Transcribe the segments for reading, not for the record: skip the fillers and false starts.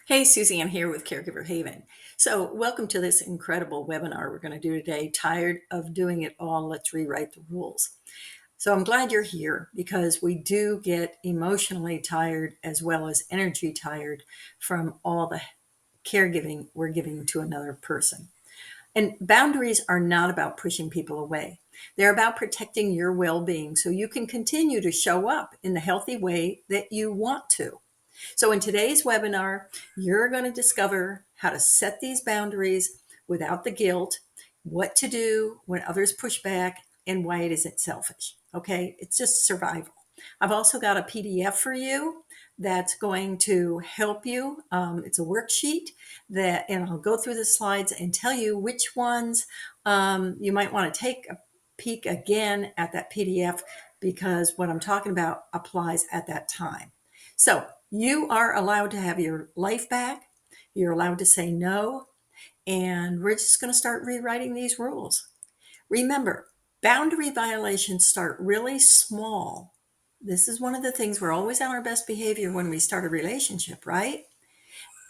Hey, Suzanne here with Caregiver Haven. So, welcome to this incredible webinar we're going to do today. Tired of doing it all, let's rewrite the rules. So, I'm glad you're here because we do get emotionally tired as well as energy tired from all the caregiving we're giving to another person. And boundaries are not about pushing people away. They're about protecting your well being so you can continue to show up in the healthy way that you want to. So, in today's webinar, you're going to discover how to set these boundaries without the guilt, what to do when others push back, and why it isn't selfish. Okay, it's just survival. I've also got a PDF for you that's going to help you. It's a worksheet and I'll go through the slides and tell you which ones you might want to take a peek again at that PDF because what I'm talking about applies at that time. So, you are allowed to have your life back. You're allowed to say no. And we're just going to start rewriting these rules. Remember, boundary violations start really small. This is one of the things we're always on our best behavior when we start a relationship, right?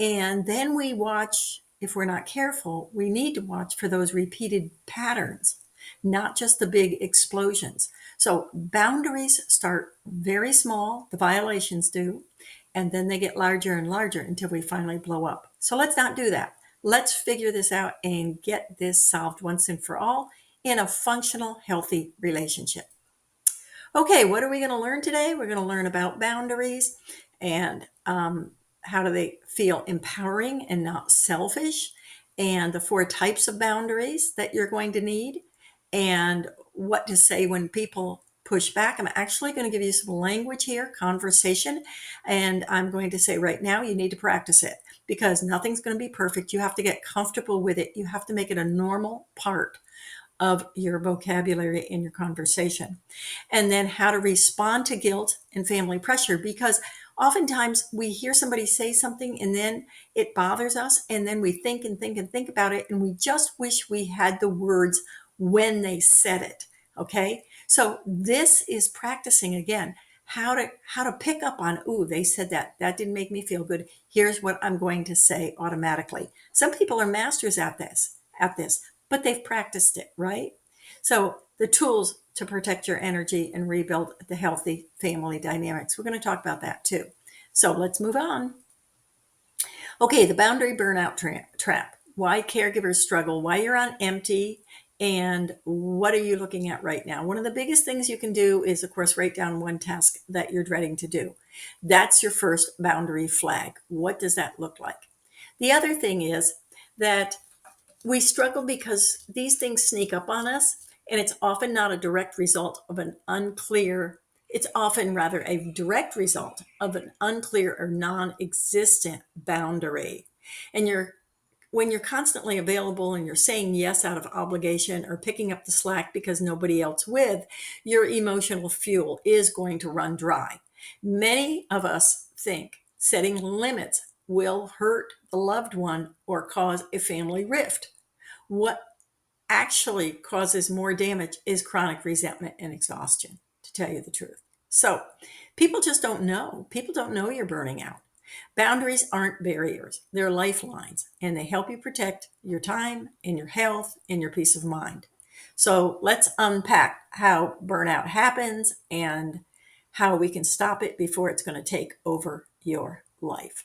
And then we watch, if we're not careful, we need to watch for those repeated patterns, not just the big explosions. So boundaries start very small, the violations do, and then they get larger and larger until we finally blow up. So let's not do that. Let's figure this out and get this solved once and for all in a functional, healthy relationship. Okay, what are we going to learn today? We're going to learn about boundaries and how do they feel empowering and not selfish, and the 4 types of boundaries that you're going to need, and what to say when people push back. I'm actually going to give you some language here, conversation, and I'm going to say right now you need to practice it because nothing's going to be perfect. You have to get comfortable with it. You have to make it a normal part of your vocabulary in your conversation. And then how to respond to guilt and family pressure, because oftentimes we hear somebody say something and then it bothers us, and then we think and think and think about it, and we just wish we had the words when they said it. Okay, so this is practicing again how to pick up on, ooh, they said that didn't make me feel good, here's what I'm going to say automatically. Some people are masters at this, but they've practiced it, right? So the tools to protect your energy and rebuild the healthy family dynamics. We're going to talk about that too. So let's move on. Okay, the boundary burnout trap. Why caregivers struggle, why you're on empty, and what are you looking at right now? One of the biggest things you can do is, of course, write down one task that you're dreading to do. That's your first boundary flag. What does that look like? The other thing is that we struggle because these things sneak up on us, and it's often not a direct result of an unclear, it's often rather a direct result of an unclear or non-existent boundary. And when you're constantly available and you're saying yes out of obligation or picking up the slack because nobody else with, your emotional fuel is going to run dry. Many of us think setting limits will hurt the loved one or cause a family rift. What actually causes more damage is chronic resentment and exhaustion, to tell you the truth. So people just don't know. People don't know you're burning out. Boundaries aren't barriers, they're lifelines, and they help you protect your time and your health and your peace of mind. So let's unpack how burnout happens and how we can stop it before it's going to take over your life.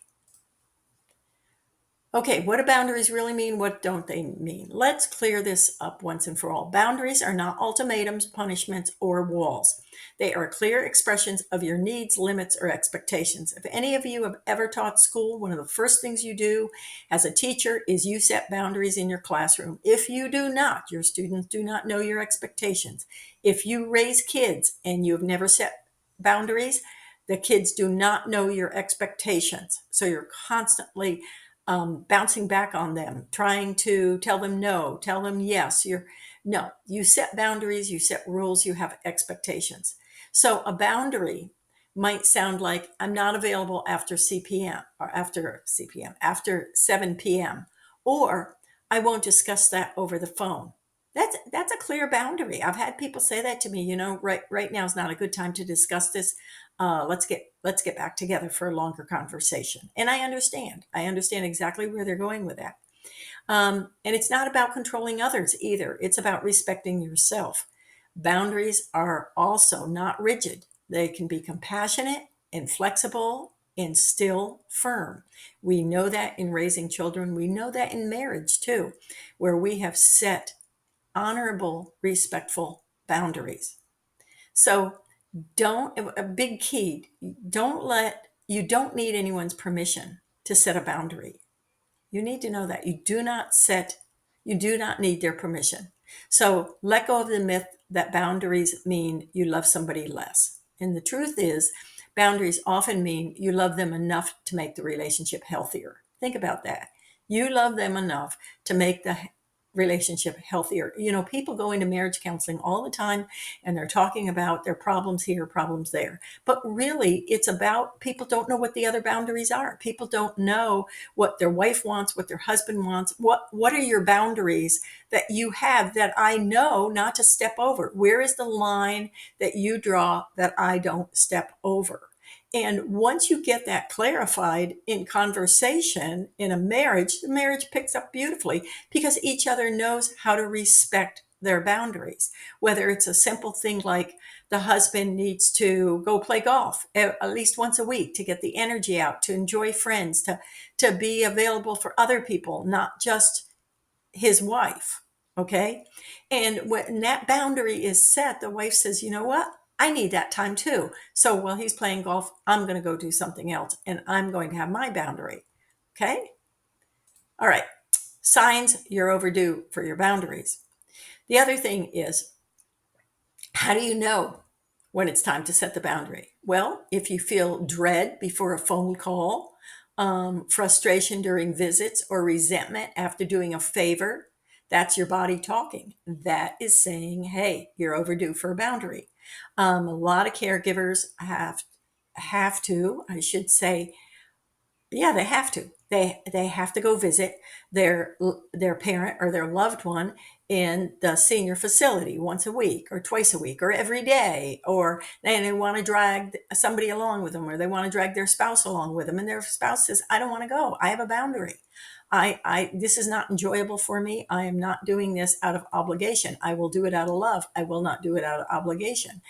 Okay, what do boundaries really mean? What don't they mean? Let's clear this up once and for all. Boundaries are not ultimatums, punishments, or walls. They are clear expressions of your needs, limits, or expectations. If any of you have ever taught school, one of the first things you do as a teacher is you set boundaries in your classroom. If you do not, your students do not know your expectations. If you raise kids and you have never set boundaries, the kids do not know your expectations. So you're constantly bouncing back on them, trying to tell them no, tell them yes. You set boundaries, you set rules, you have expectations. So a boundary might sound like I'm not available after CPM or after CPM, after 7 p.m. Or I won't discuss that over the phone. That's a clear boundary. I've had people say that to me, right now is not a good time to discuss this. let's get back together for a longer conversation. And I understand exactly where they're going with that. And it's not about controlling others either. It's about respecting yourself. Boundaries are also not rigid. They can be compassionate and flexible and still firm. We know that in raising children. We know that in marriage too, where we have set honorable, respectful boundaries. So don't, a big key, you don't need anyone's permission to set a boundary. You need to know that you do not need their permission. So let go of the myth that boundaries mean you love somebody less. And the truth is, boundaries often mean you love them enough to make the relationship healthier. Think about that. You love them enough to make the relationship healthier. People go into marriage counseling all the time and they're talking about their problems here, problems there. But really, it's about people don't know what the other boundaries are. People don't know what their wife wants, what their husband wants. What are your boundaries that you have that I know not to step over? Where is the line that you draw that I don't step over? And once you get that clarified in conversation in a marriage, the marriage picks up beautifully because each other knows how to respect their boundaries. Whether it's a simple thing like the husband needs to go play golf at least once a week to get the energy out, to enjoy friends, to be available for other people, not just his wife. Okay. And when that boundary is set, the wife says, you know what? I need that time too. So while he's playing golf, I'm going to go do something else and I'm going to have my boundary. Okay. All right. Signs you're overdue for your boundaries. The other thing is, how do you know when it's time to set the boundary? Well, if you feel dread before a phone call, frustration during visits, or resentment after doing a favor, that's your body talking. That is saying, hey, you're overdue for a boundary. A lot of caregivers have to, I should say, yeah, they have to. They have to go visit their parent or their loved one in the senior facility once a week or twice a week or every day, or they want to drag somebody along with them, or they want to drag their spouse along with them, and their spouse says, I don't want to go. I have a boundary. I this is not enjoyable for me. I am not doing this out of obligation. I will do it out of love. I will not do it out of obligation.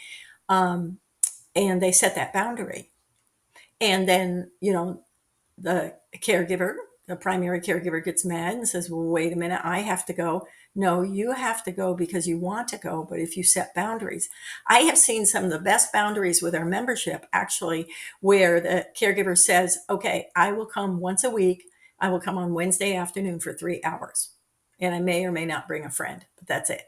And they set that boundary. And then, the caregiver, the primary caregiver, gets mad and says, well, wait a minute, I have to go. No, you have to go because you want to go. But if you set boundaries, I have seen some of the best boundaries with our membership, actually, where the caregiver says, okay, I will come once a week. I will come on Wednesday afternoon for 3 hours. And I may or may not bring a friend, but that's it.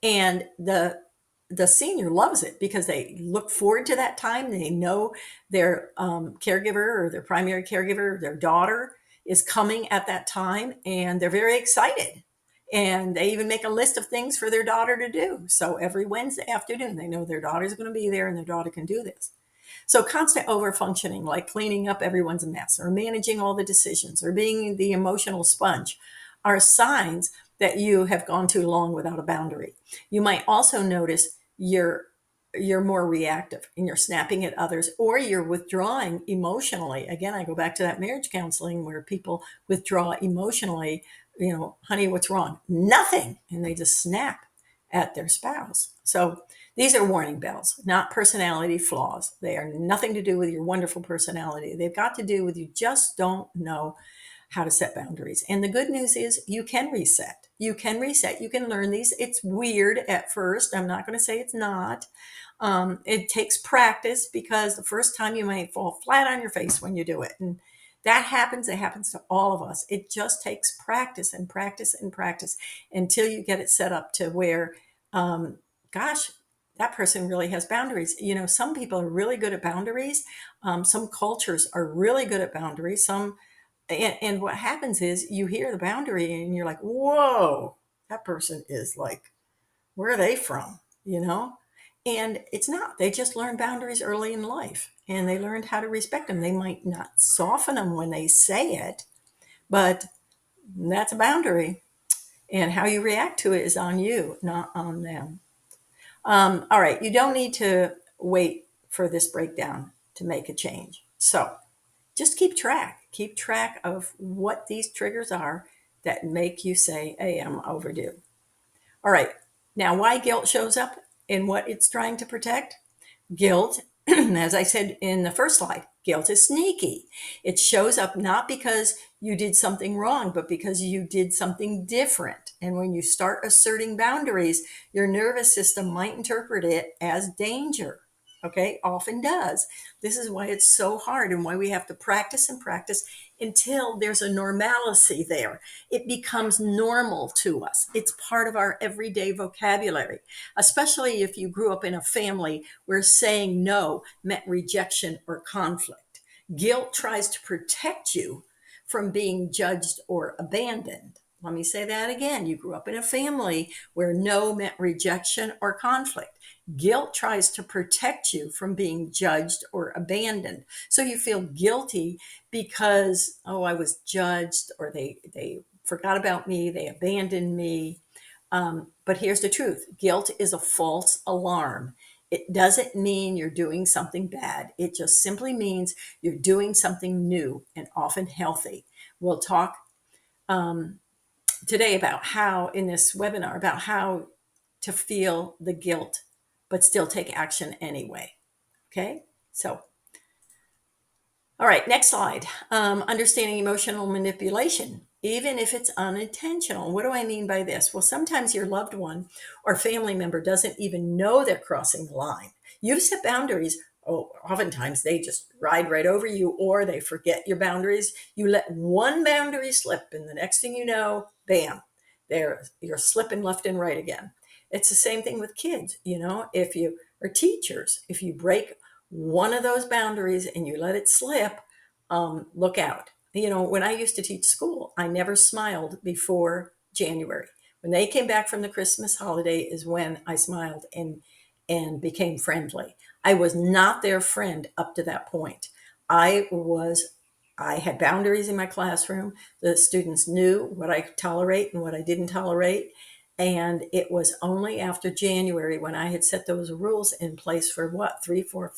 And the senior loves it because they look forward to that time. They know their caregiver or their primary caregiver, their daughter, is coming at that time, and they're very excited. And they even make a list of things for their daughter to do. So every Wednesday afternoon, they know their daughter's going to be there and their daughter can do this. So constant overfunctioning, like cleaning up everyone's mess or managing all the decisions or being the emotional sponge, are signs that you have gone too long without a boundary. You might also notice you're more reactive and you're snapping at others, or you're withdrawing emotionally. Again, I go back to that marriage counseling where people withdraw emotionally. Honey, what's wrong? Nothing. And they just snap at their spouse. So these are warning bells, not personality flaws. They are nothing to do with your wonderful personality. They've got to do with you just don't know how to set boundaries. And the good news is you can reset. You can reset. You can learn these. It's weird at first. I'm not going to say it's not. It takes practice because the first time you might fall flat on your face when you do it. And that happens. It happens to all of us. It just takes practice and practice and practice until you get it set up to where, gosh, that person really has boundaries. Some people are really good at boundaries. Some cultures are really good at boundaries. And what happens is you hear the boundary and you're like, whoa, that person is like, where are they from? And it's not. They just learned boundaries early in life and they learned how to respect them. They might not soften them when they say it, but that's a boundary. And how you react to it is on you, not on them. All right. You don't need to wait for this breakdown to make a change. So just keep track of what these triggers are that make you say, hey, I'm overdue. All right. Now, why guilt shows up and what it's trying to protect? Guilt, as I said in the first slide, guilt is sneaky. It shows up not because you did something wrong, but because you did something different. And when you start asserting boundaries, your nervous system might interpret it as danger. Okay, often does. This is why it's so hard and why we have to practice and practice until there's a normalcy there. It becomes normal to us. It's part of our everyday vocabulary, especially if you grew up in a family where saying no meant rejection or conflict. Guilt tries to protect you from being judged or abandoned. Let me say that again. You grew up in a family where no meant rejection or conflict. Guilt tries to protect you from being judged or abandoned. So you feel guilty because, oh, I was judged, or they forgot about me, they abandoned me. But here's the truth. Guilt is a false alarm. It doesn't mean you're doing something bad. It just simply means you're doing something new and often healthy. We'll talk today about how, in this webinar, about how to feel the guilt, but still take action anyway. Okay, so all right, next slide. Understanding emotional manipulation, even if it's unintentional. What do I mean by this? Well, sometimes your loved one or family member doesn't even know they're crossing the line. You've set boundaries. Oh, oftentimes they just ride right over you, or they forget your boundaries. You let one boundary slip, and the next thing you know, bam, you're slipping left and right again. It's the same thing with kids, if you or teachers, if you break one of those boundaries and you let it slip, look out. When I used to teach school, I never smiled before January. When they came back from the Christmas holiday is when I smiled and became friendly. I was not their friend up to that point. I had boundaries in my classroom. The students knew what I could tolerate and what I didn't tolerate. And it was only after January, when I had set those rules in place for 4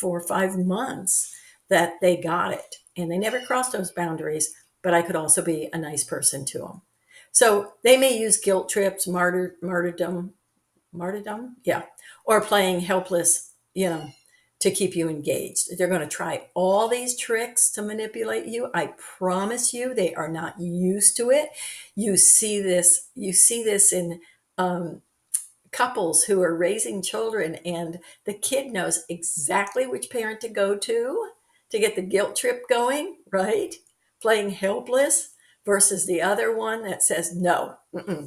or 5 months, that they got it. And they never crossed those boundaries, but I could also be a nice person to them. So they may use guilt trips, martyrdom, yeah, or playing helpless, to keep you engaged. They're going to try all these tricks to manipulate you. I promise you, they are not used to it. You see this in couples who are raising children, and the kid knows exactly which parent to go to get the guilt trip going, right? Playing helpless versus the other one that says, no,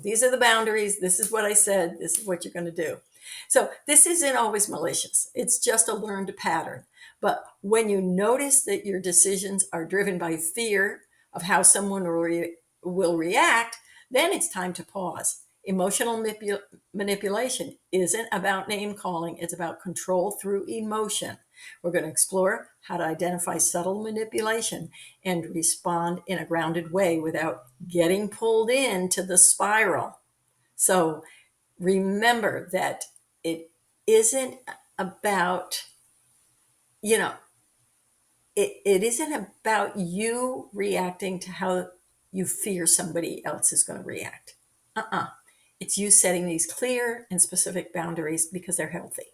these are the boundaries. This is what I said. This is what you're going to do. So this isn't always malicious. It's just a learned pattern. But when you notice that your decisions are driven by fear of how someone will react, then it's time to pause. Emotional manipulation isn't about name calling. It's about control through emotion. We're going to explore how to identify subtle manipulation and respond in a grounded way without getting pulled into the spiral. So remember that it isn't about, it isn't about you reacting to how you fear somebody else is going to react. It's you setting these clear and specific boundaries because they're healthy.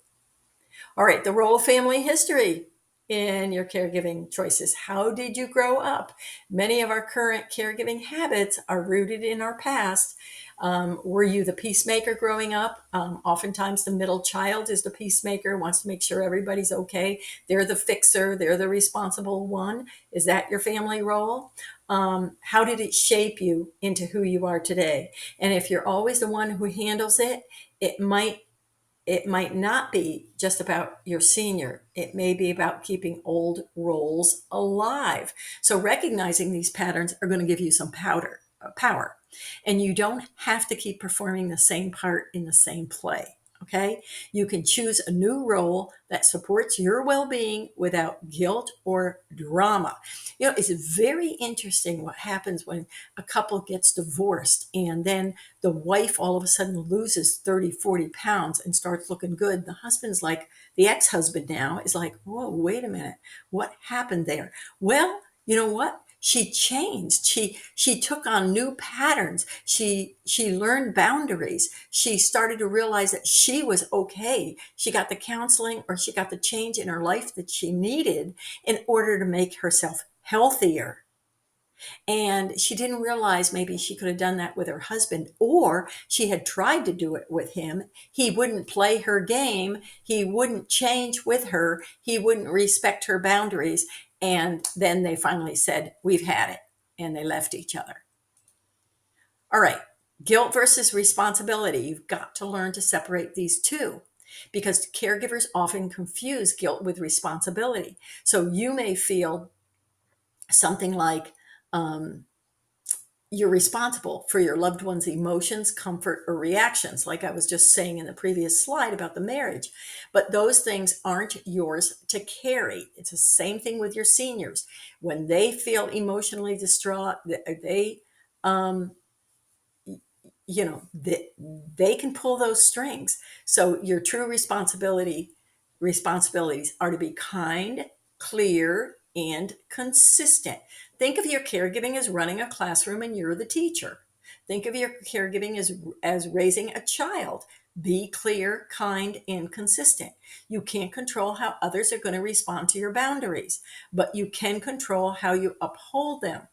All right, the role of family history in your caregiving choices. How did you grow up? Many of our current caregiving habits are rooted in our past. Were you the peacemaker growing up? Oftentimes the middle child is the peacemaker, wants to make sure everybody's okay. They're the fixer. They're the responsible one. Is that your family role? How did it shape you into who you are today? And if you're always the one who handles it, it might not be just about your senior. It may be about keeping old roles alive. So recognizing these patterns are going to give you some power. And you don't have to keep performing the same part in the same play. Okay. You can choose a new role that supports your well being without guilt or drama. It's very interesting what happens when a couple gets divorced and then the wife all of a sudden loses 30, 40 pounds and starts looking good. The husband's like, the ex husband now is like, whoa, wait a minute. What happened there? Well, you know what? She changed. She took on new patterns. She learned boundaries. She started to realize that she was okay. She got the counseling, or she got the change in her life that she needed in order to make herself healthier. And she didn't realize maybe she could have done that with her husband, or she had tried to do it with him. He wouldn't play her game. He wouldn't change with her. He wouldn't respect her boundaries. And then they finally said, we've had it. And they left each other. All right. Guilt versus responsibility. You've got to learn to separate these two, because caregivers often confuse guilt with responsibility. So you may feel something like, you're responsible for your loved one's emotions, comfort, or reactions, like I was just saying in the previous slide about the marriage. But those things aren't yours to carry. It's the same thing with your seniors. When they feel emotionally distraught, they they can pull those strings. So your true responsibilities are to be kind, clear, and consistent. Think of your caregiving as running a classroom and you're the teacher. Think of your caregiving as raising a child. Be clear, kind, and consistent. You can't control how others are going to respond to your boundaries, but you can control how you uphold them.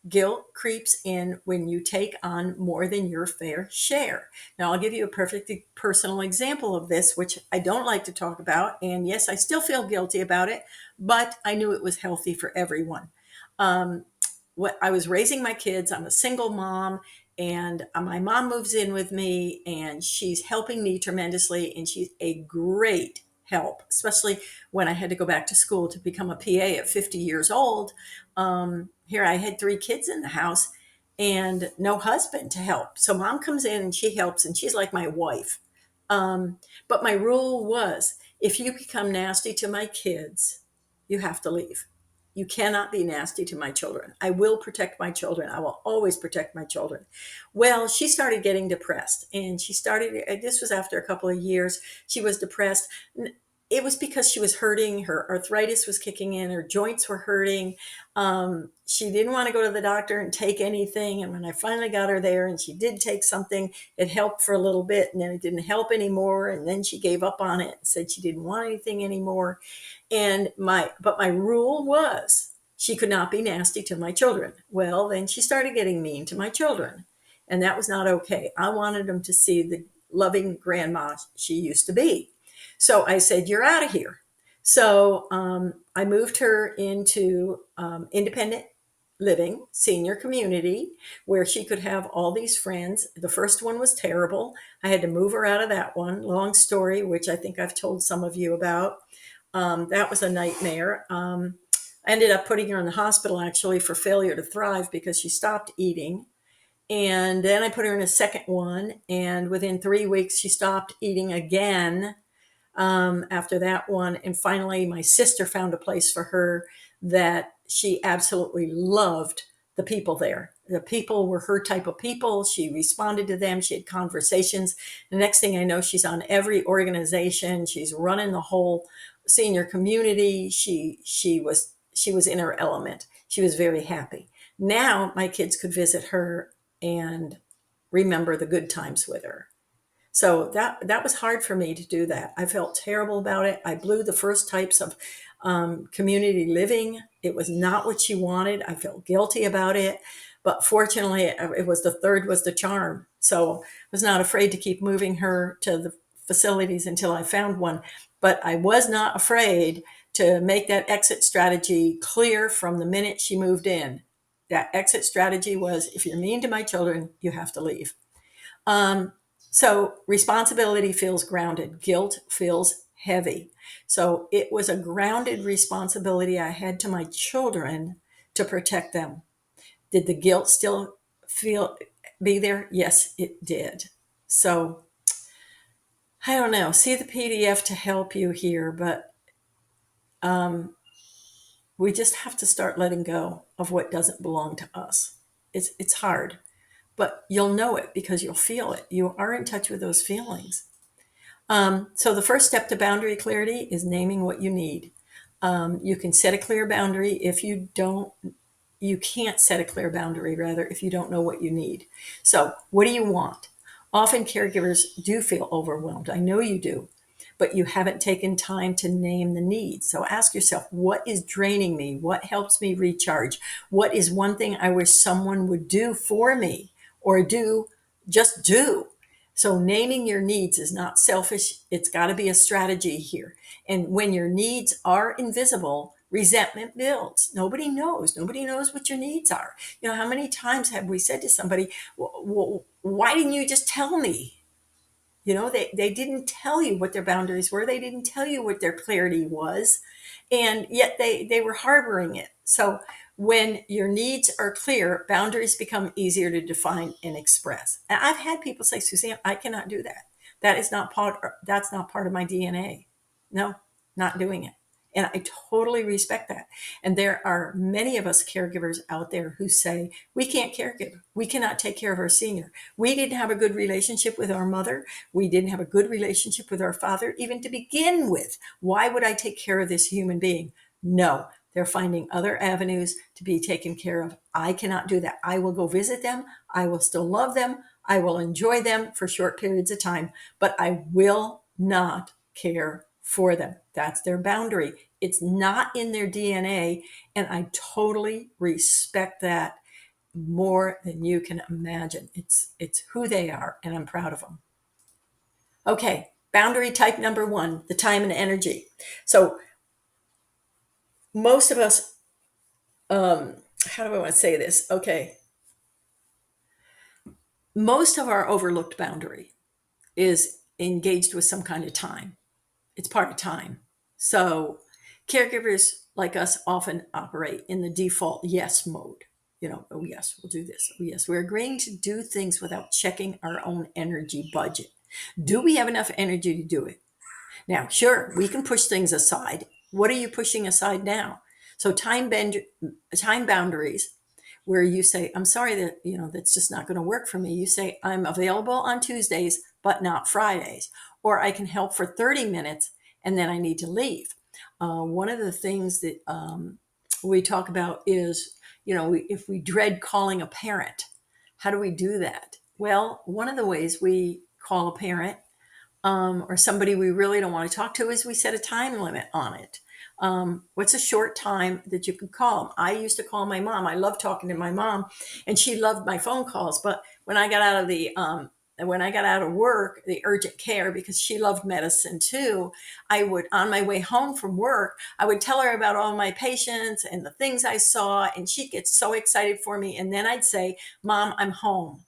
Guilt creeps in when you take on more than your fair share. Now, I'll give you a perfectly personal example of this, which I don't like to talk about. And yes, I still feel guilty about it, but I knew it was healthy for everyone. Um, what I was raising my kids, I'm a single mom, and my mom moves in with me, and she's helping me tremendously, and she's a great help, especially when I had to go back to school to become a PA at 50 years old. Here I had 3 kids in the house and no husband to help. So mom comes in and she helps, and she's like my wife. But my rule was, if you become nasty to my kids, you have to leave. You cannot be nasty to my children. I will protect my children. I will always protect my children. Well, she started getting depressed, and this was after a couple of years, she was depressed. It was because she was hurting. Her arthritis was kicking in. Her joints were hurting. She didn't want to go to the doctor and take anything. And when I finally got her there and she did take something, it helped for a little bit, and then it didn't help anymore. And then she gave up on it and said she didn't want anything anymore. But my rule was she could not be nasty to my children. Well, then she started getting mean to my children, and that was not okay. I wanted them to see the loving grandma she used to be. So I said, you're out of here. So I moved her into independent living, senior community, where she could have all these friends. The first one was terrible. I had to move her out of that one. Long story, which I think I've told some of you about. That was a nightmare. I ended up putting her in the hospital actually for failure to thrive because she stopped eating. And then I put her in a second one. And within 3 weeks, she stopped eating again after that one. And finally, my sister found a place for her that she absolutely loved. The people there. The people were her type of people. She responded to them. She had conversations. The next thing I know, she's on every organization. She's running the whole senior community. She was in her element. She was very happy. Now my kids could visit her and remember the good times with her. So that was hard for me to do that. I felt terrible about it. I blew the first types of community living. It was not what she wanted. I felt guilty about it. But fortunately, it was the third was the charm. So I was not afraid to keep moving her to the facilities until I found one. But I was not afraid to make that exit strategy clear from the minute she moved in. That exit strategy was, if you're mean to my children, you have to leave. So responsibility feels grounded. Guilt feels heavy. So it was a grounded responsibility I had to my children to protect them. Did the guilt still be there? Yes, it did. So I don't know, see the PDF to help you here, but we just have to start letting go of what doesn't belong to us. It's hard, but you'll know it because you'll feel it. You are in touch with those feelings. So the first step to boundary clarity is naming what you need. You can set a clear boundary if you can't set a clear boundary, rather, if you don't know what you need. So, what do you want? Often caregivers do feel overwhelmed. I know you do, but you haven't taken time to name the needs. So, ask yourself, what is draining me? What helps me recharge? What is one thing I wish someone would do for me or just do? So, naming your needs is not selfish. It's got to be a strategy here. And when your needs are invisible, resentment builds. Nobody knows. Nobody knows what your needs are. You know, how many times have we said to somebody, why didn't you just tell me? You know, they didn't tell you what their boundaries were. They didn't tell you what their clarity was. And yet they were harboring it. So when your needs are clear, boundaries become easier to define and express. And I've had people say, Suzanne, I cannot do that. That's not part of my DNA. No, not doing it. And I totally respect that. And there are many of us caregivers out there who say, we can't caregive. We cannot take care of our senior. We didn't have a good relationship with our mother. We didn't have a good relationship with our father, even to begin with. Why would I take care of this human being? No, they're finding other avenues to be taken care of. I cannot do that. I will go visit them. I will still love them. I will enjoy them for short periods of time, but I will not care for them. That's their boundary. It's not in their DNA. And I totally respect that more than you can imagine. It's who they are, and I'm proud of them. Okay, boundary type number one, the time and energy. So most of us, how do I want to say this? Okay, most of our overlooked boundary is engaged with some kind of time. It's part of time. So caregivers like us often operate in the default yes mode. You know, oh yes, we'll do this. Oh yes, we're agreeing to do things without checking our own energy budget. Do we have enough energy to do it? Now, sure, we can push things aside. What are you pushing aside now? So time boundaries where you say, I'm sorry that, that's just not going to work for me. You say, I'm available on Tuesdays, but not Fridays. Or I can help for 30 minutes and then I need to leave. One of the things that we talk about is, if we dread calling a parent, how do we do that? Well, one of the ways we call a parent or somebody we really don't want to talk to is we set a time limit on it. What's a short time that you can call them? I used to call my mom. I love talking to my mom, and she loved my phone calls. But when I got out of work, the urgent care, because she loved medicine too, I would, on my way home from work, I would tell her about all my patients and the things I saw, and she'd get so excited for me. And then I'd say, Mom, I'm home.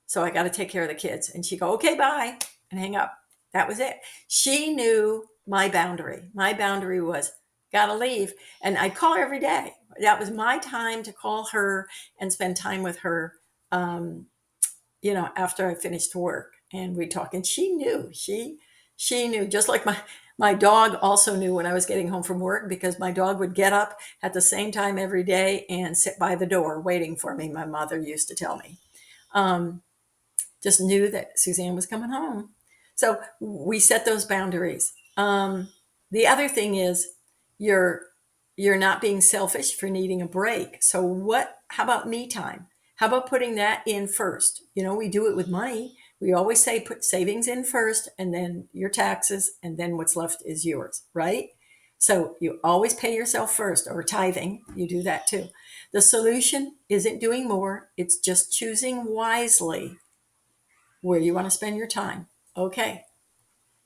So I got to take care of the kids. And she'd go, okay, bye, and hang up. That was it. She knew my boundary. My boundary was got to leave. And I'd call her every day. That was my time to call her and spend time with her, after I finished work. And we talk. And she knew. She knew. Just like my dog also knew when I was getting home from work, because my dog would get up at the same time every day and sit by the door waiting for me. My mother used to tell me. Just knew that Suzanne was coming home. So we set those boundaries. The other thing is you're not being selfish for needing a break. So how about me time? How about putting that in first? We do it with money. We always say put savings in first and then your taxes and then what's left is yours, right? So you always pay yourself first, or tithing, you do that too. The solution isn't doing more. It's just choosing wisely where you want to spend your time. Okay.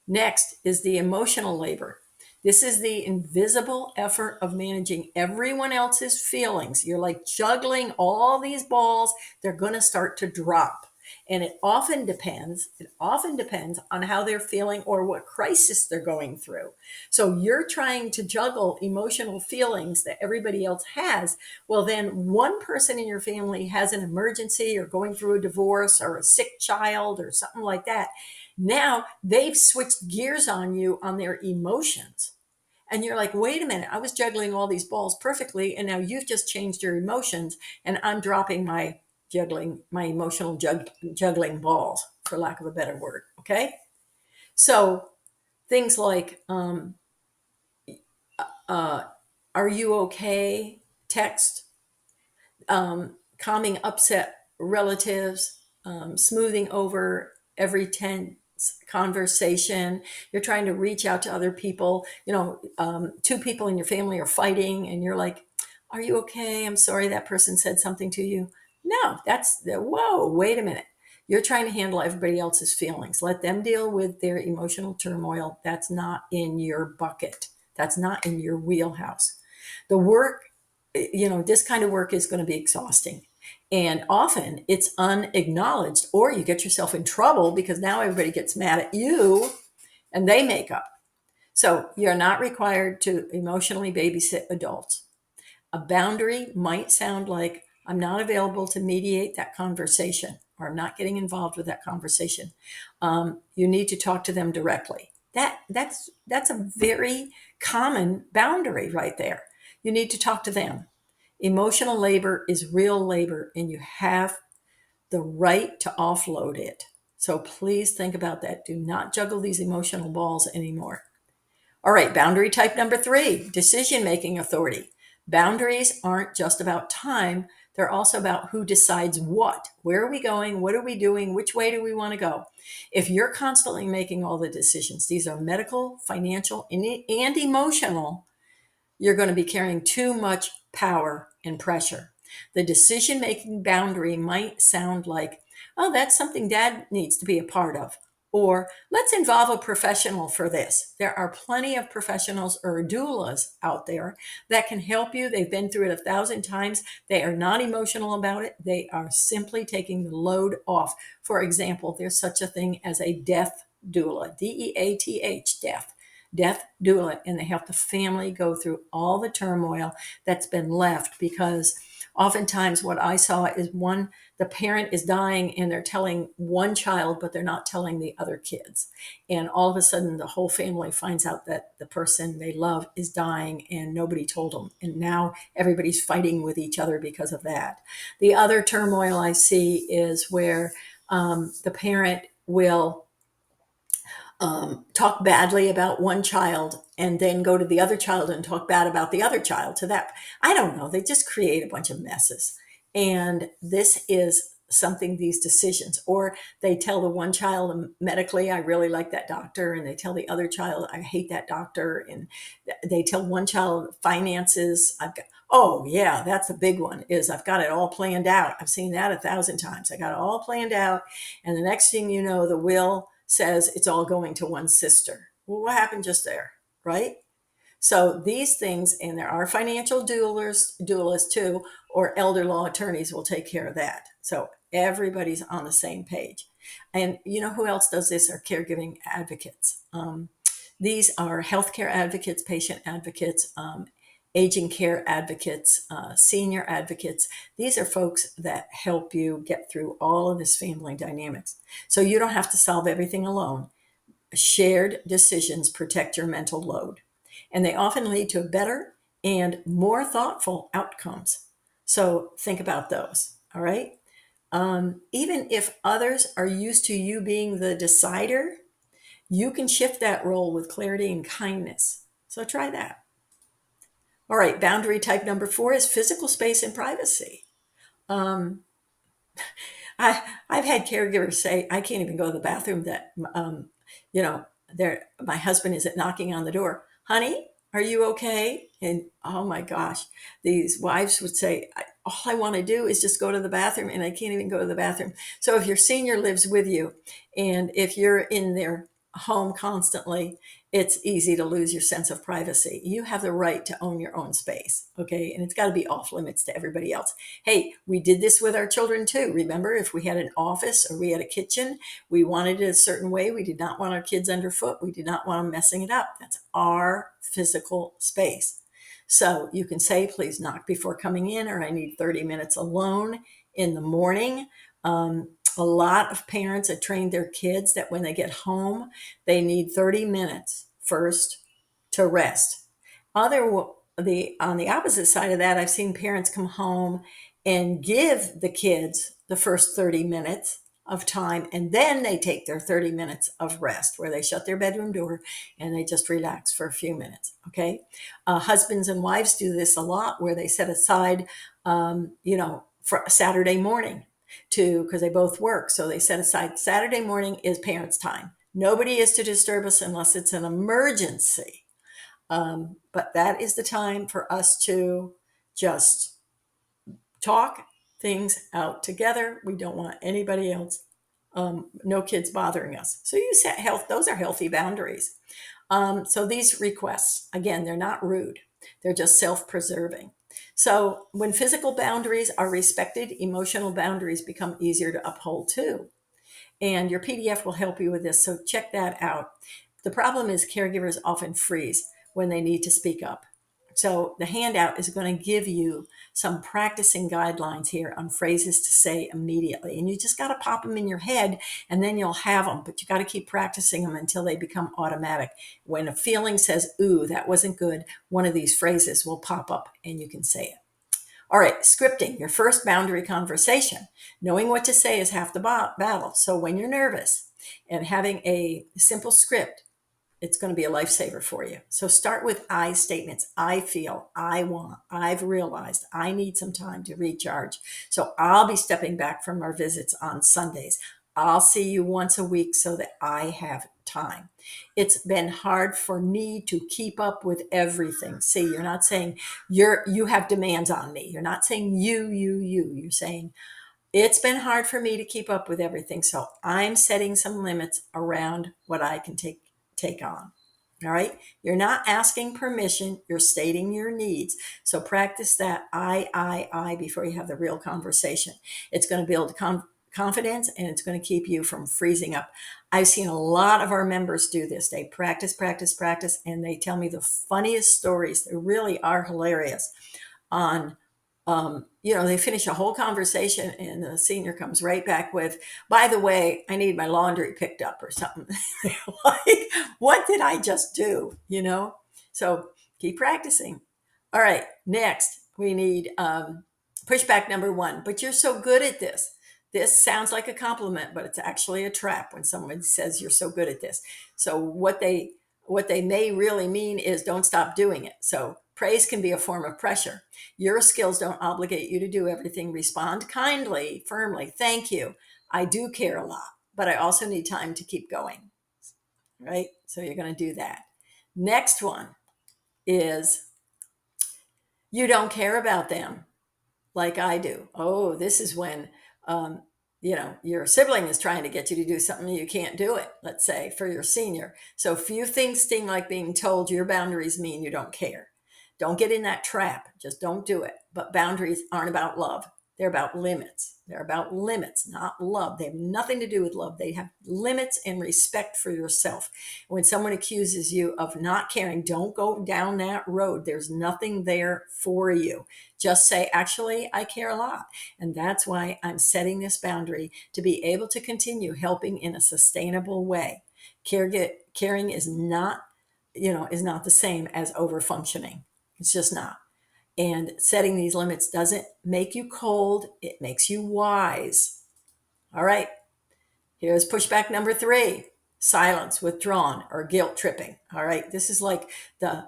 Next is the emotional labor. This is the invisible effort of managing everyone else's feelings. You're like juggling all these balls. They're going to start to drop. And it often depends on how they're feeling or what crisis they're going through. So you're trying to juggle emotional feelings that everybody else has. Well, then one person in your family has an emergency or going through a divorce or a sick child or something like that. Now they've switched gears on you on their emotions. And you're like, wait a minute, I was juggling all these balls perfectly. And now you've just changed your emotions. And I'm dropping my emotional juggling balls, for lack of a better word. Okay. So things like, uh, are you okay? Text, calming upset relatives, smoothing over every tense conversation. You're trying to reach out to other people. Two people in your family are fighting, and you're like, "Are you okay? I'm sorry that person said something to you." No, whoa, wait a minute. You're trying to handle everybody else's feelings. Let them deal with their emotional turmoil. That's not in your bucket. That's not in your wheelhouse. The work, this kind of work is going to be exhausting. And often it's unacknowledged, or you get yourself in trouble because now everybody gets mad at you and they make up. So you're not required to emotionally babysit adults. A boundary might sound like, I'm not available to mediate that conversation, or I'm not getting involved with that conversation. You need to talk to them directly. That's a very common boundary right there. You need to talk to them. Emotional labor is real labor, and you have the right to offload it. So please think about that. Do not juggle these emotional balls anymore. All right, boundary type number 3, decision-making authority. Boundaries aren't just about time. They're also about who decides what. Where are we going? What are we doing? Which way do we want to go? If you're constantly making all the decisions, these are medical, financial, and emotional, you're going to be carrying too much power and pressure. The decision making boundary might sound like, oh, that's something dad needs to be a part of. Or let's involve a professional for this. There are plenty of professionals or doulas out there that can help you. They've been through it 1,000 times. They are not emotional about it. They are simply taking the load off. For example, there's such a thing as a death doula, DEATH, death doula, and they help the family go through all the turmoil that's been left. Because oftentimes what I saw is the parent is dying and they're telling one child, but they're not telling the other kids. And all of a sudden the whole family finds out that the person they love is dying and nobody told them. And now everybody's fighting with each other because of that. The other turmoil I see is where the parent will talk badly about one child and then go to the other child and talk bad about the other child to that. I don't know. They just create a bunch of messes. And this is something, these decisions, or they tell the one child medically, I really like that doctor. And they tell the other child, I hate that doctor. And they tell one child finances. Oh yeah, that's a big one, is I've got it all planned out. I've seen that 1,000 times. I got it all planned out. And the next thing you know, the will says it's all going to one sister. Well, what happened just there, right? So these things, and there are financial doulas too, or elder law attorneys will take care of that. So everybody's on the same page. And you know who else does this? Are caregiving advocates. These are healthcare advocates, patient advocates, aging care advocates, senior advocates. These are folks that help you get through all of this family dynamics. So you don't have to solve everything alone. Shared decisions protect your mental load, and they often lead to better and more thoughtful outcomes. So think about those. All right. Even if others are used to you being the decider, you can shift that role with clarity and kindness. So try that. All right, boundary type number 4 is physical space and privacy. Um, I've had caregivers say, I can't even go to the bathroom, that, you know, my husband is knocking on the door. Honey, are you okay? And oh my gosh, these wives would say, all I want to do is just go to the bathroom, and I can't even go to the bathroom. So if your senior lives with you and if you're in their home constantly, it's easy to lose your sense of privacy. You have the right to own your own space, okay? And it's got to be off limits to everybody else. Hey, we did this with our children too. Remember, if we had an office or we had a kitchen, we wanted it a certain way. We did not want our kids underfoot. We did not want them messing it up. That's our physical space. So you can say, please knock before coming in, or I need 30 minutes alone in the morning. A lot of parents have trained their kids that when they get home, they need 30 minutes first to rest. On the opposite side of that, I've seen parents come home and give the kids the first 30 minutes of time, and then they take their 30 minutes of rest where they shut their bedroom door and they just relax for a few minutes. Okay. Husbands and wives do this a lot where they set aside, for Saturday morning to, because they both work. So they set aside Saturday morning is parents' time. Nobody is to disturb us unless it's an emergency. But that is the time for us to just talk things out together. We don't want anybody else, no kids bothering us. So you set health, those are healthy boundaries. So these requests, again, they're not rude. They're just self-preserving. So when physical boundaries are respected, emotional boundaries become easier to uphold too. And your PDF will help you with this. So check that out. The problem is caregivers often freeze when they need to speak up. So the handout is going to give you some practicing guidelines here on phrases to say immediately. And you just got to pop them in your head and then you'll have them, but you got to keep practicing them until they become automatic. When a feeling says, ooh, that wasn't good, one of these phrases will pop up and you can say it. All right, scripting, your first boundary conversation. Knowing what to say is half the battle. So when you're nervous and having a simple script, it's going to be a lifesaver for you. So start with I statements. I feel, I want, I've realized, I need some time to recharge. So I'll be stepping back from our visits on Sundays. I'll see you once a week so that I have time. It's been hard for me to keep up with everything. See, you're not saying you have demands on me. You're not saying you. You're saying it's been hard for me to keep up with everything. So I'm setting some limits around what I can take on. All right. You're not asking permission. You're stating your needs. So practice that I before you have the real conversation. It's going to build confidence and it's going to keep you from freezing up. I've seen a lot of our members do this. They practice, and they tell me the funniest stories. They really are hilarious on they finish a whole conversation and the senior comes right back with, by the way, I need my laundry picked up or something. Like, what did I just do? So keep practicing. All right. Next, we need pushback number 1. But you're so good at this. This sounds like a compliment, but it's actually a trap when someone says you're so good at this. So what they may really mean is don't stop doing it. So praise can be a form of pressure. Your skills don't obligate you to do everything. Respond kindly, firmly. Thank you. I do care a lot, but I also need time to keep going. Right? So you're going to do that. Next one is you don't care about them like I do. Oh, this is when, your sibling is trying to get you to do something you can't do it, let's say, for your senior. So few things sting like being told your boundaries mean you don't care. Don't get in that trap. Just don't do it. But boundaries aren't about love. They're about limits. They're about limits, not love. They have nothing to do with love. They have limits and respect for yourself. When someone accuses you of not caring, don't go down that road. There's nothing there for you. Just say, actually, I care a lot. And that's why I'm setting this boundary to be able to continue helping in a sustainable way. Caring is not the same as over functioning. It's just not. And setting these limits doesn't make you cold. It makes you wise. All right. Here's pushback number 3. Silence, withdrawn, or guilt tripping. All right. This is like the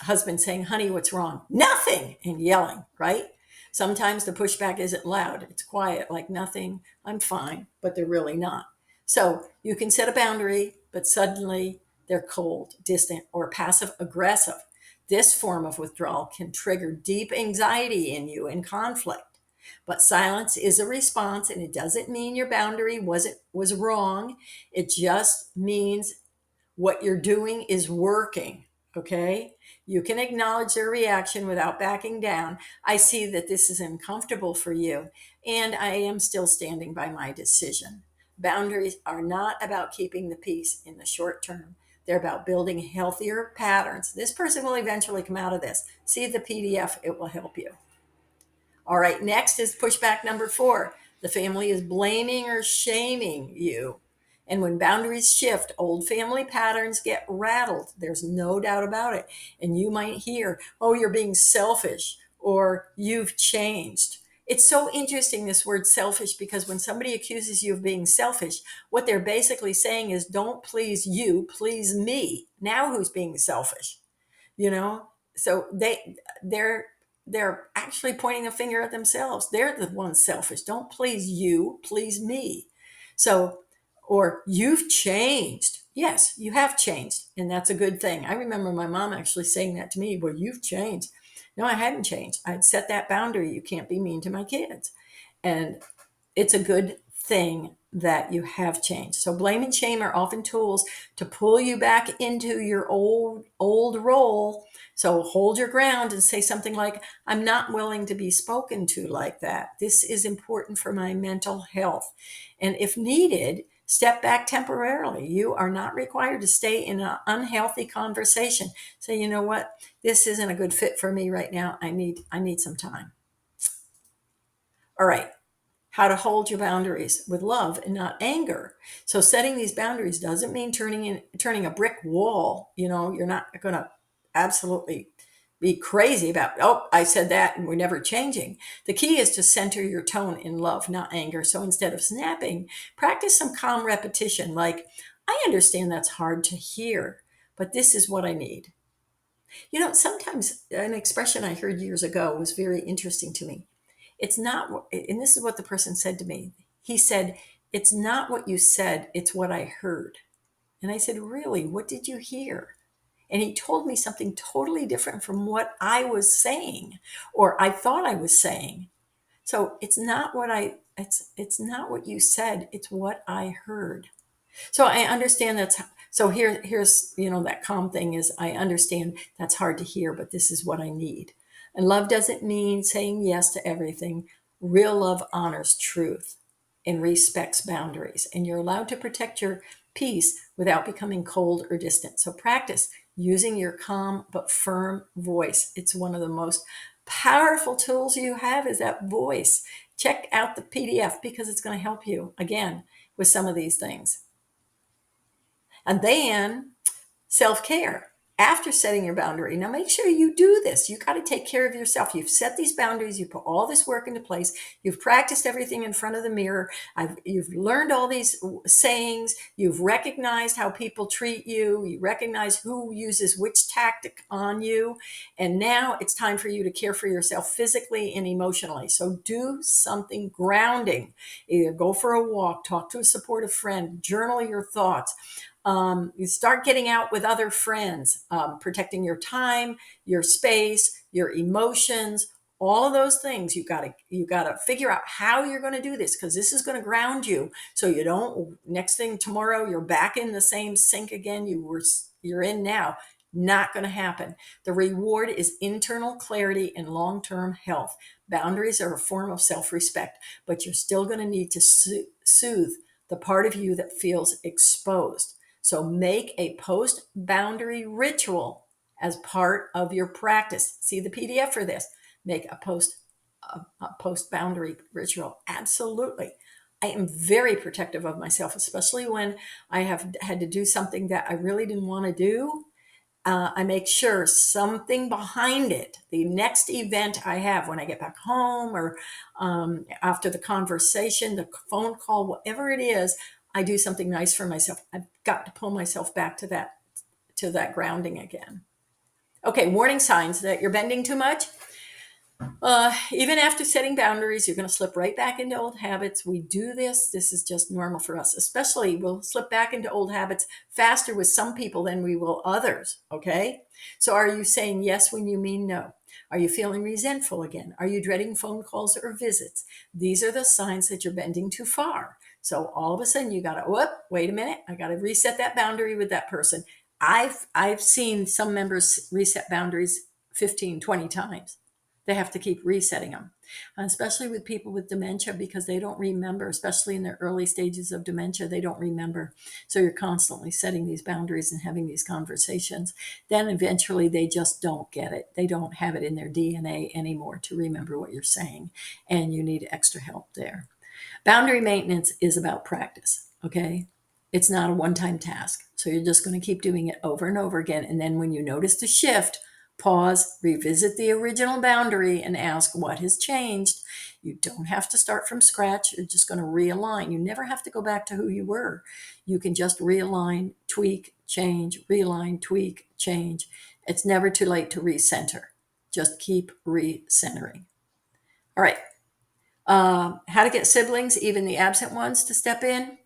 husband saying, honey, what's wrong? Nothing, and yelling, right? Sometimes the pushback isn't loud. It's quiet, like nothing. I'm fine, but they're really not. So you can set a boundary, but suddenly they're cold, distant, or passive aggressive. This form of withdrawal can trigger deep anxiety in you and conflict. But silence is a response, and it doesn't mean your boundary was wrong. It just means what you're doing is working. Okay? You can acknowledge their reaction without backing down. I see that this is uncomfortable for you, and I am still standing by my decision. Boundaries are not about keeping the peace in the short term. They're about building healthier patterns. This person will eventually come out of this. See the PDF, it will help you. All right, next is pushback number 4. The family is blaming or shaming you. And when boundaries shift, old family patterns get rattled. There's no doubt about it. And you might hear, oh, you're being selfish, or you've changed. It's so interesting, this word selfish, because when somebody accuses you of being selfish, what they're basically saying is, don't please you, please me. Now who's being selfish? You know? So they're actually pointing a finger at themselves. They're the ones selfish. Don't please you, please me. So, or you've changed. Yes, you have changed, and that's a good thing. I remember my mom actually saying that to me, well, you've changed. No, I hadn't changed. I'd set that boundary. You can't be mean to my kids. And it's a good thing that you have changed. So blame and shame are often tools to pull you back into your old role. So hold your ground and say something like, I'm not willing to be spoken to like that. This is important for my mental health. And if needed, step back temporarily. You are not required to stay in an unhealthy conversation. Say, you know what? This isn't a good fit for me right now. I need some time. All right. How to hold your boundaries with love and not anger. So setting these boundaries doesn't mean turning a brick wall. You know, you're not going to absolutely be crazy about, oh, I said that and we're never changing. The key is to center your tone in love, not anger. So instead of snapping, practice some calm repetition like, I understand that's hard to hear, but this is what I need. You know, sometimes an expression I heard years ago was very interesting to me. It's not, and this is what the person said to me. He said, it's not what you said, it's what I heard. And I said, really? What did you hear? And he told me something totally different from what I was saying or I thought I was saying. So it's not what you said, it's what I heard. So I understand so here's, that calm thing is, I understand that's hard to hear, but this is what I need. And love doesn't mean saying yes to everything. Real love honors truth and respects boundaries, and you're allowed to protect your peace without becoming cold or distant. So practice using your calm but firm voice. It's one of the most powerful tools you have, is that voice. Check out the PDF because it's going to help you again with some of these things. And then self-care after setting your boundary. Now make sure you do this. You got to take care of yourself. You've set these boundaries. You put all this work into place. You've practiced everything in front of the mirror. You've learned all these sayings. You've recognized how people treat you. You recognize who uses which tactic on you. And now it's time for you to care for yourself physically and emotionally. So do something grounding. Either go for a walk, talk to a supportive friend, journal your thoughts. You start getting out with other friends, protecting your time, your space, your emotions, all of those things. You gotta figure out how you're going to do this, because this is going to ground you. So you don't, next thing tomorrow, you're back in the same sink again you're in now. Not going to happen. The reward is internal clarity and long-term health. Boundaries are a form of self-respect, but you're still going to need to soothe the part of you that feels exposed. So make a post boundary ritual as part of your practice. See the PDF for this. Make a post boundary ritual. Absolutely. I am very protective of myself, especially when I have had to do something that I really didn't want to do. I make sure something behind it, the next event I have when I get back home, or after the conversation, the phone call, whatever it is, I do something nice for myself. I've got to pull myself back to that grounding again. Okay, warning signs that you're bending too much. Even after setting boundaries, you're going to slip right back into old habits. We do this. This is just normal for us. Especially, we'll slip back into old habits faster with some people than we will others. Okay? So are you saying yes when you mean no? Are you feeling resentful again? Are you dreading phone calls or visits? These are the signs that you're bending too far. So all of a sudden you got to, wait a minute. I got to reset that boundary with that person. I've seen some members reset boundaries 15, 20 times. They have to keep resetting them, especially with people with dementia, because they don't remember, especially in their early stages of dementia, they don't remember. So you're constantly setting these boundaries and having these conversations. Then eventually they just don't get it. They don't have it in their DNA anymore to remember what you're saying, and you need extra help there. Boundary maintenance is about practice, okay? It's not a one-time task. So you're just going to keep doing it over and over again. And then when you notice the shift, pause, revisit the original boundary, and ask what has changed. You don't have to start from scratch. You're just going to realign. You never have to go back to who you were. You can just realign, tweak, change, realign, tweak, change. It's never too late to recenter. Just keep recentering. All right. How to get siblings, even the absent ones, to step in.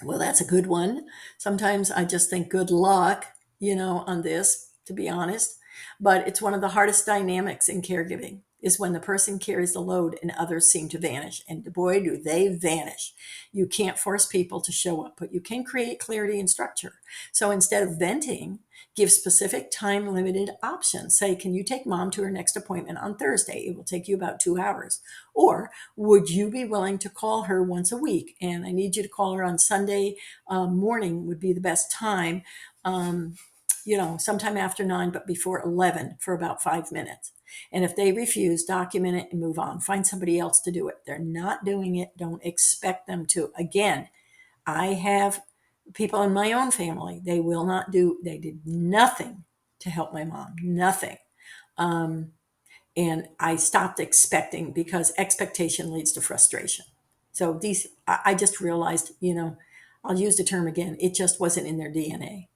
Well, that's a good one. Sometimes I just think good luck, on this, to be honest. But it's one of the hardest dynamics in caregiving is when the person carries the load and others seem to vanish. And boy, do they vanish. You can't force people to show up, but you can create clarity and structure. So instead of venting, give specific time limited options. Say, can you take mom to her next appointment on Thursday? It will take you about 2 hours. Or would you be willing to call her once a week? And I need you to call her on Sunday morning would be the best time. Sometime after 9, but before 11 for about 5 minutes. And if they refuse, document it and move on. Find somebody else to do it. They're not doing it. Don't expect them to. Again, I have people in my own family. They did nothing to help my mom. Nothing. And I stopped expecting because expectation leads to frustration. So I just realized, I'll use the term again. It just wasn't in their DNA.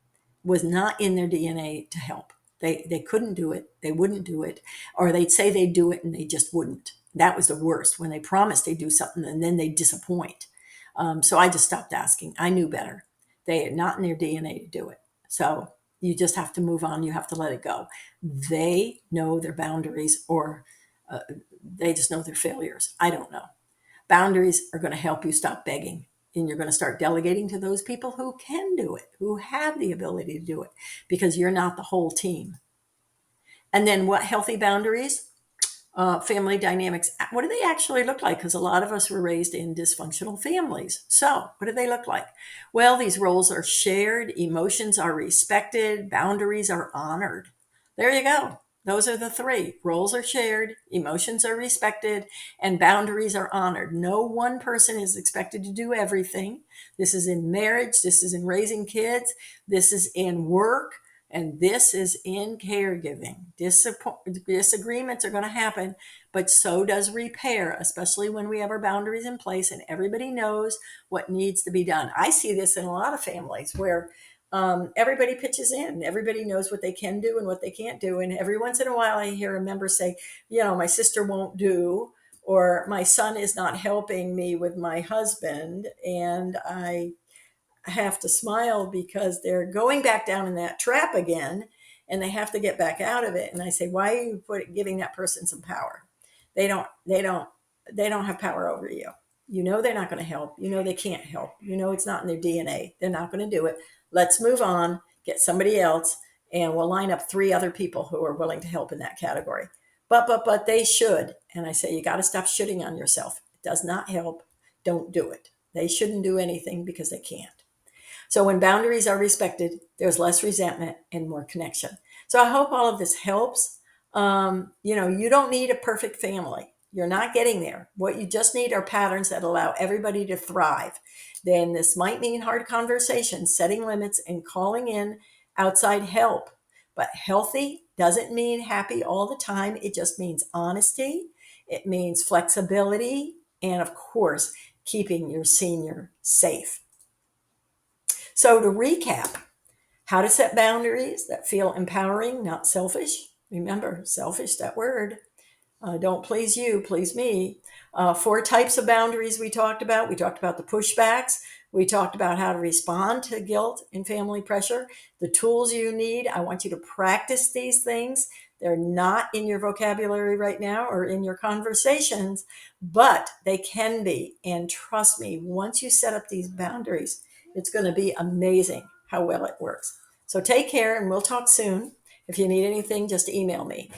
Was not in their DNA to help. They couldn't do it. They wouldn't do it. Or they'd say they'd do it and they just wouldn't. That was the worst, when they promised they'd do something and then they disappoint. So I just stopped asking. I knew better. They are not in their DNA to do it. So you just have to move on. You have to let it go. They know their boundaries, or they just know their failures. I don't know. Boundaries are going to help you stop begging. And you're going to start delegating to those people who can do it, who have the ability to do it, because you're not the whole team. And then what healthy boundaries? Family dynamics. What do they actually look like? Because a lot of us were raised in dysfunctional families. So what do they look like? Well, these roles are shared. Emotions are respected. Boundaries are honored. There you go. Those are the 3. Roles are shared, emotions are respected, and boundaries are honored. No one person is expected to do everything. This is in marriage. This is in raising kids. This is in work. And this is in caregiving. Disagreements are going to happen, but so does repair, especially when we have our boundaries in place and everybody knows what needs to be done. I see this in a lot of families where everybody pitches in. Everybody knows what they can do and what they can't do. And every once in a while, I hear a member say, my sister won't do, or my son is not helping me with my husband. And I have to smile because they're going back down in that trap again and they have to get back out of it. And I say, why are you giving that person some power? They don't have power over you. They're not going to help. They can't help. It's not in their DNA. They're not going to do it. Let's move on, get somebody else, and we'll line up 3 other people who are willing to help in that category. But they should. And I say, you got to stop shooting on yourself. It does not help. Don't do it. They shouldn't do anything because they can't. So when boundaries are respected, there's less resentment and more connection. So I hope all of this helps. You don't need a perfect family. You're not getting there. What you just need are patterns that allow everybody to thrive. Then this might mean hard conversations, setting limits, and calling in outside help. But healthy doesn't mean happy all the time. It just means honesty. It means flexibility. And of course, keeping your senior safe. So to recap, how to set boundaries that feel empowering, not selfish. Remember, selfish, that word. Don't please you, please me. 4 types of boundaries we talked about. We talked about the pushbacks. We talked about how to respond to guilt and family pressure. The tools you need. I want you to practice these things. They're not in your vocabulary right now or in your conversations, but they can be. And trust me, once you set up these boundaries, it's going to be amazing how well it works. So take care and we'll talk soon. If you need anything, just email me.